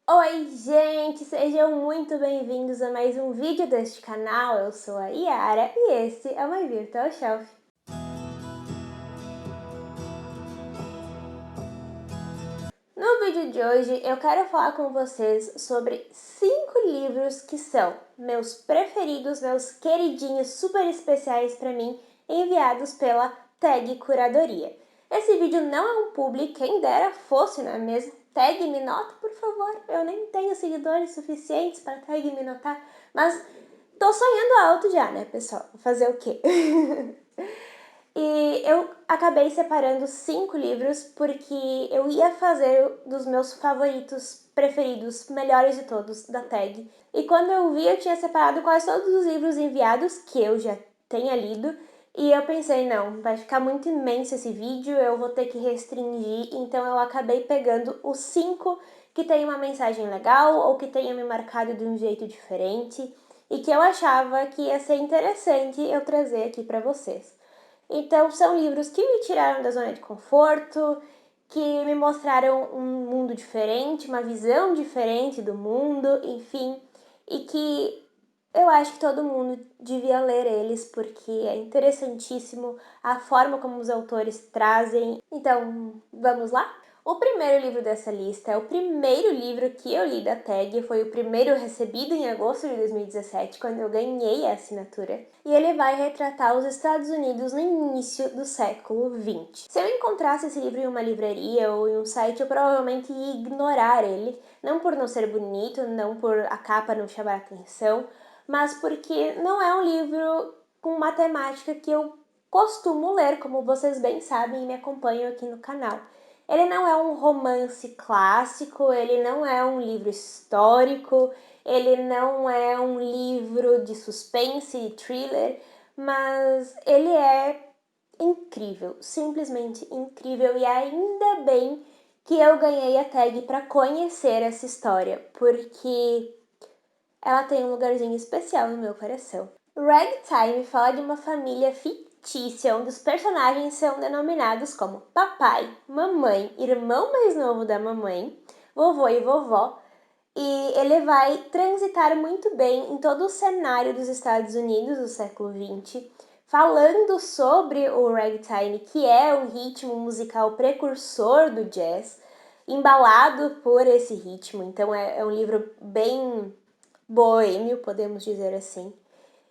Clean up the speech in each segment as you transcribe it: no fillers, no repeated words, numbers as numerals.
Oi, gente! Sejam muito bem-vindos a mais um vídeo deste canal. Eu sou a Yara e esse é o My Virtual Shelf. No vídeo de hoje eu quero falar com vocês sobre 5 livros que são meus preferidos, meus queridinhos super especiais para mim, enviados pela Tag Curadoria. Esse vídeo não é um publi, quem dera fosse, não é mesmo? Tag me nota, por favor. Eu nem tenho seguidores suficientes para tag me notar, mas tô sonhando alto já, né, pessoal? Vou fazer o quê? E eu acabei separando 5 livros porque eu ia fazer dos meus favoritos, preferidos, melhores de todos da tag. E quando eu vi, eu tinha separado quase todos os livros enviados que eu já tenha lido. E eu pensei, não, vai ficar muito imenso esse vídeo, eu vou ter que restringir. Então eu acabei pegando os 5 que tem uma mensagem legal ou que tenha me marcado de um jeito diferente e que eu achava que ia ser interessante eu trazer aqui para vocês. Então, são livros que me tiraram da zona de conforto, que me mostraram um mundo diferente, uma visão diferente do mundo, enfim, e que eu acho que todo mundo devia ler eles porque é interessantíssimo a forma como os autores trazem. Então, vamos lá? O primeiro livro dessa lista é o primeiro livro que eu li da Tag, foi o primeiro recebido em agosto de 2017, quando eu ganhei a assinatura. E ele vai retratar os Estados Unidos no início do século XX. Se eu encontrasse esse livro em uma livraria ou em um site, eu provavelmente ia ignorar ele, não por não ser bonito, não por a capa não chamar atenção, mas porque não é um livro com uma temática que eu costumo ler, como vocês bem sabem e me acompanham aqui no canal. Ele não é um romance clássico, ele não é um livro histórico, ele não é um livro de suspense e thriller, mas ele é incrível, simplesmente incrível, e ainda bem que eu ganhei a tag para conhecer essa história, porque ela tem um lugarzinho especial no meu coração. Ragtime fala de uma família fictícia onde os personagens são denominados como papai, mamãe, irmão mais novo da mamãe, vovô e vovó, e ele vai transitar muito bem em todo o cenário dos Estados Unidos do século XX, falando sobre o ragtime, que é um ritmo musical precursor do jazz, embalado por esse ritmo. Então é um livro bem boêmio, podemos dizer assim.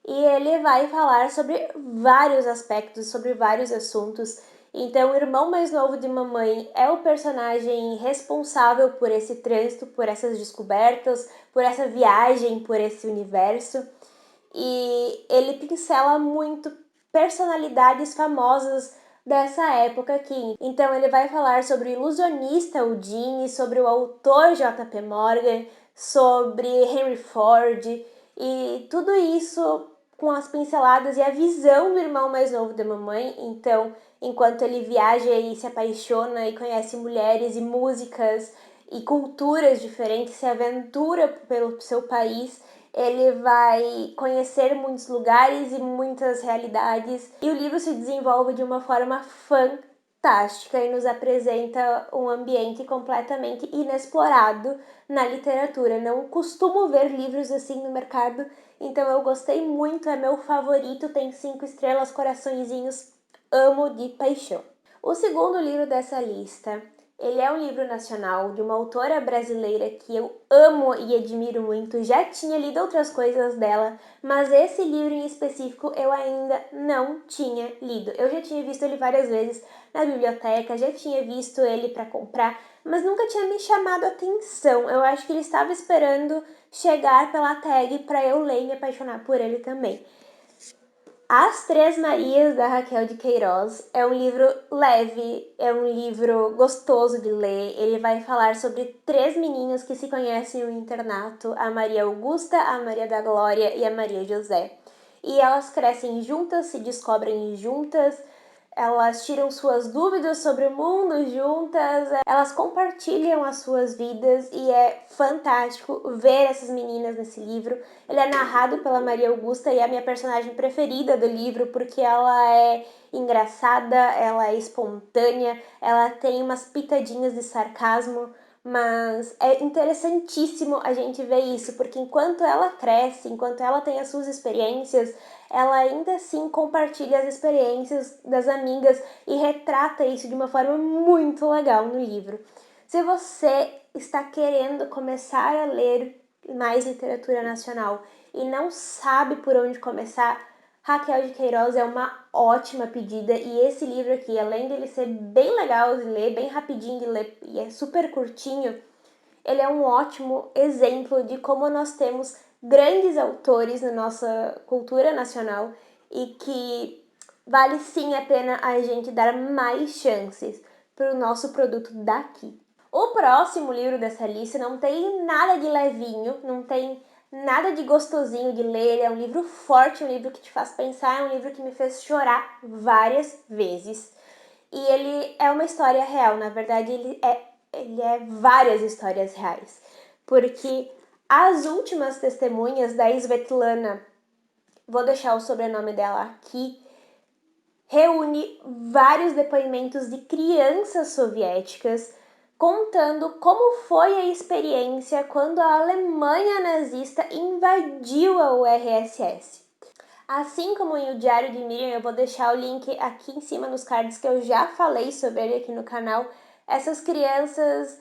E ele vai falar sobre vários aspectos, sobre vários assuntos. Então, o irmão mais novo de mamãe é o personagem responsável por esse trânsito, por essas descobertas, por essa viagem, por esse universo. E ele pincela muito personalidades famosas dessa época aqui. Então ele vai falar sobre o ilusionista Houdini, sobre o autor J.P. Morgan, sobre Henry Ford e tudo isso com as pinceladas e a visão do irmão mais novo da mamãe. Então, enquanto ele viaja e se apaixona e conhece mulheres e músicas e culturas diferentes, se aventura pelo seu país, ele vai conhecer muitos lugares e muitas realidades, e o livro se desenvolve de uma forma fantástica e nos apresenta um ambiente completamente inexplorado na literatura. Não costumo ver livros assim no mercado, então eu gostei muito, é meu favorito, tem 5 estrelas, coraçõezinhos, amo de paixão. O segundo livro dessa lista, ele é um livro nacional de uma autora brasileira que eu amo e admiro muito. Já tinha lido outras coisas dela, mas esse livro em específico eu ainda não tinha lido. Eu já tinha visto ele várias vezes na biblioteca, já tinha visto ele para comprar, mas nunca tinha me chamado a atenção. Eu acho que ele estava esperando chegar pela tag para eu ler e me apaixonar por ele também. As Três Marias, da Raquel de Queiroz, é um livro leve, é um livro gostoso de ler. Ele vai falar sobre 3 meninas que se conhecem no internato, a Maria Augusta, a Maria da Glória e a Maria José. E elas crescem juntas, se descobrem juntas, elas tiram suas dúvidas sobre o mundo juntas, elas compartilham as suas vidas e é fantástico ver essas meninas nesse livro. Ele é narrado pela Maria Augusta e é a minha personagem preferida do livro porque ela é engraçada, ela é espontânea, ela tem umas pitadinhas de sarcasmo, Mas é interessantíssimo a gente ver isso, porque enquanto ela cresce, enquanto ela tem as suas experiências, ela ainda assim compartilha as experiências das amigas e retrata isso de uma forma muito legal no livro. Se você está querendo começar a ler mais literatura nacional e não sabe por onde começar, Raquel de Queiroz é uma ótima pedida, e esse livro aqui, além dele ser bem legal de ler, bem rapidinho de ler e é super curtinho, ele é um ótimo exemplo de como nós temos grandes autores na nossa cultura nacional e que vale sim a pena a gente dar mais chances para o nosso produto daqui. O próximo livro dessa lista não tem nada de levinho, não tem nada de gostosinho de ler, é um livro forte, um livro que te faz pensar, é um livro que me fez chorar várias vezes. E ele é uma história real, na verdade ele é várias histórias reais. Porque As Últimas Testemunhas, da Svetlana, vou deixar o sobrenome dela aqui, reúne vários depoimentos de crianças soviéticas contando como foi a experiência quando a Alemanha nazista invadiu a URSS. Assim como em O Diário de Miriam, eu vou deixar o link aqui em cima nos cards que eu já falei sobre ele aqui no canal. Essas crianças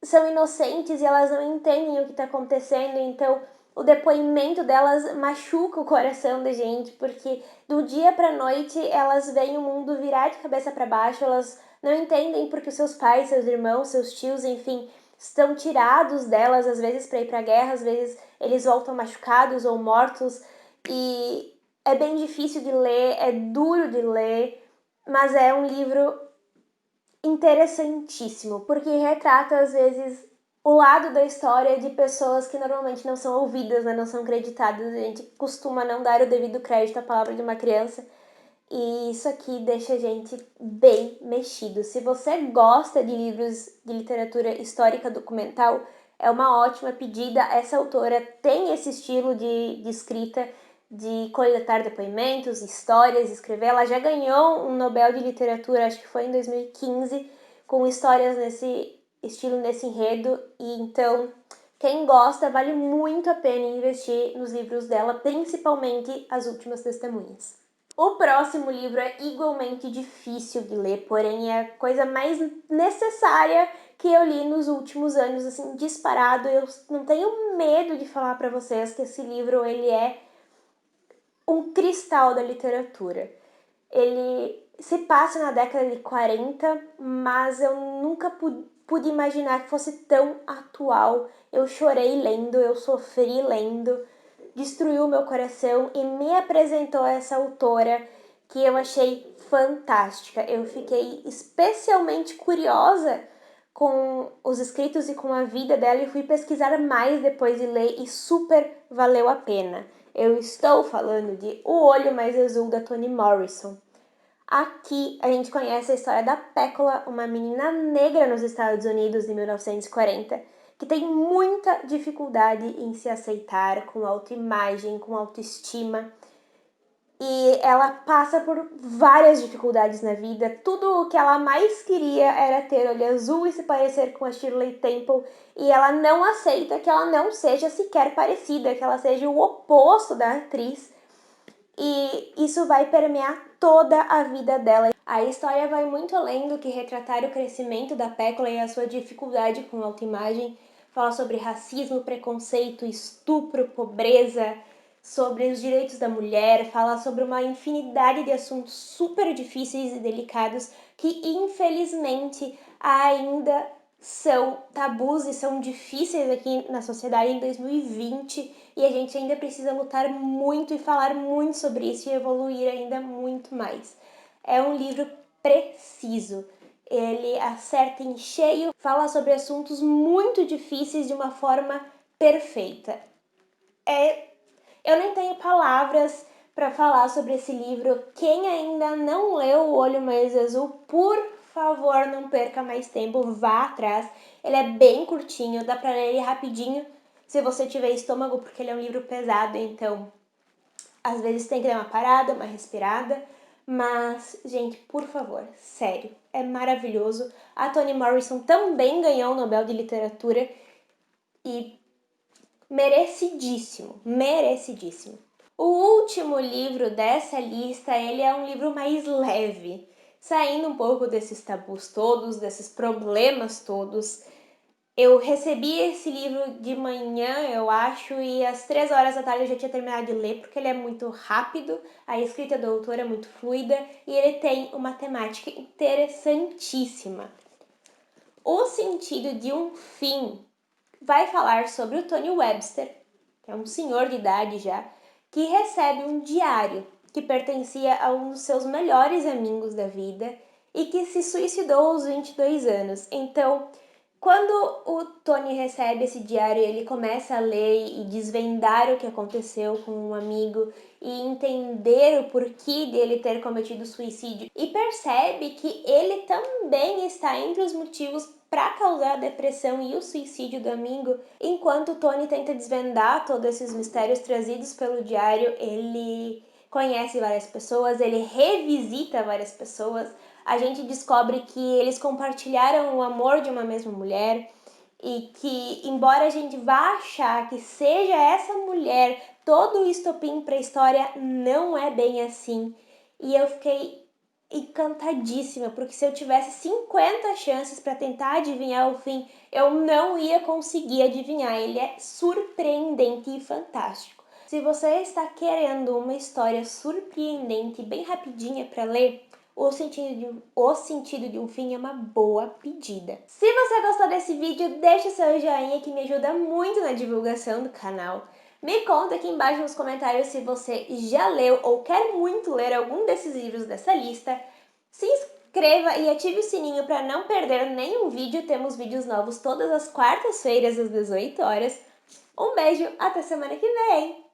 são inocentes e elas não entendem o que está acontecendo, então o depoimento delas machuca o coração da gente, porque do dia para noite elas veem o mundo virar de cabeça para baixo, elas não entendem porque os seus pais, seus irmãos, seus tios, enfim, estão tirados delas, às vezes para ir para a guerra, às vezes eles voltam machucados ou mortos, e é bem difícil de ler, é duro de ler, mas é um livro interessantíssimo, porque retrata às vezes o lado da história de pessoas que normalmente não são ouvidas, né, não são creditadas. A gente costuma não dar o devido crédito à palavra de uma criança, e isso aqui deixa a gente bem mexido. Se você gosta de livros de literatura histórica documental, é uma ótima pedida. Essa autora tem esse estilo de escrita, de coletar depoimentos, histórias, escrever. Ela já ganhou um Nobel de Literatura, acho que foi em 2015, com histórias nesse estilo, nesse enredo. E então, quem gosta, vale muito a pena investir nos livros dela, principalmente As Últimas Testemunhas. O próximo livro é igualmente difícil de ler, porém é a coisa mais necessária que eu li nos últimos anos, assim, disparado. Eu não tenho medo de falar para vocês que esse livro, ele é um cristal da literatura. Ele se passa na década de 40, mas eu nunca pude imaginar que fosse tão atual. Eu chorei lendo, eu sofri lendo, destruiu meu coração e me apresentou essa autora que eu achei fantástica. Eu fiquei especialmente curiosa com os escritos e com a vida dela e fui pesquisar mais depois de ler e super valeu a pena. Eu estou falando de O Olho Mais Azul, da Toni Morrison. Aqui a gente conhece a história da Pécola, uma menina negra nos Estados Unidos em 1940, que tem muita dificuldade em se aceitar, com autoimagem, com autoestima. E ela passa por várias dificuldades na vida. Tudo o que ela mais queria era ter olho azul e se parecer com a Shirley Temple. E ela não aceita que ela não seja sequer parecida, que ela seja o oposto da atriz. E isso vai permear toda a vida dela. A história vai muito além do que retratar o crescimento da Pécola e a sua dificuldade com a autoimagem. Fala sobre racismo, preconceito, estupro, pobreza, sobre os direitos da mulher, fala sobre uma infinidade de assuntos super difíceis e delicados que infelizmente ainda são tabus e são difíceis aqui na sociedade em 2020, e a gente ainda precisa lutar muito e falar muito sobre isso e evoluir ainda muito mais. É um livro preciso. Ele acerta em cheio, fala sobre assuntos muito difíceis de uma forma perfeita. Eu nem tenho palavras para falar sobre esse livro. Quem ainda não leu O Olho Mais Azul, por favor, não perca mais tempo, vá atrás. Ele é bem curtinho, dá para ler ele rapidinho se você tiver estômago, porque ele é um livro pesado, então às vezes tem que dar uma parada, uma respirada, Mas, gente, por favor, sério, é maravilhoso. A Toni Morrison também ganhou o Nobel de Literatura e merecidíssimo, merecidíssimo. O último livro dessa lista, ele é um livro mais leve, saindo um pouco desses tabus todos, desses problemas todos. Eu recebi esse livro de manhã, eu acho, e às 3 horas da tarde eu já tinha terminado de ler, porque ele é muito rápido, a escrita do autor é muito fluida e ele tem uma temática interessantíssima. O Sentido de um Fim vai falar sobre o Tony Webster, que é um senhor de idade já, que recebe um diário que pertencia a um dos seus melhores amigos da vida e que se suicidou aos 22 anos. Então, quando o Tony recebe esse diário, ele começa a ler e desvendar o que aconteceu com um amigo e entender o porquê dele ter cometido suicídio e percebe que ele também está entre os motivos para causar a depressão e o suicídio do amigo. Enquanto o Tony tenta desvendar todos esses mistérios trazidos pelo diário, ele conhece várias pessoas, ele revisita várias pessoas. A gente descobre que eles compartilharam o amor de uma mesma mulher e que, embora a gente vá achar que seja essa mulher todo o estopim para a história, não é bem assim. E eu fiquei encantadíssima, porque se eu tivesse 50 chances para tentar adivinhar o fim, eu não ia conseguir adivinhar. Ele é surpreendente e fantástico. Se você está querendo uma história surpreendente e bem rapidinha para ler, o Sentido de um Fim é uma boa pedida. Se você gostou desse vídeo, deixe seu joinha que me ajuda muito na divulgação do canal. Me conta aqui embaixo nos comentários se você já leu ou quer muito ler algum desses livros dessa lista. Se inscreva e ative o sininho para não perder nenhum vídeo. Temos vídeos novos todas as quartas-feiras às 18 horas. Um beijo, até semana que vem!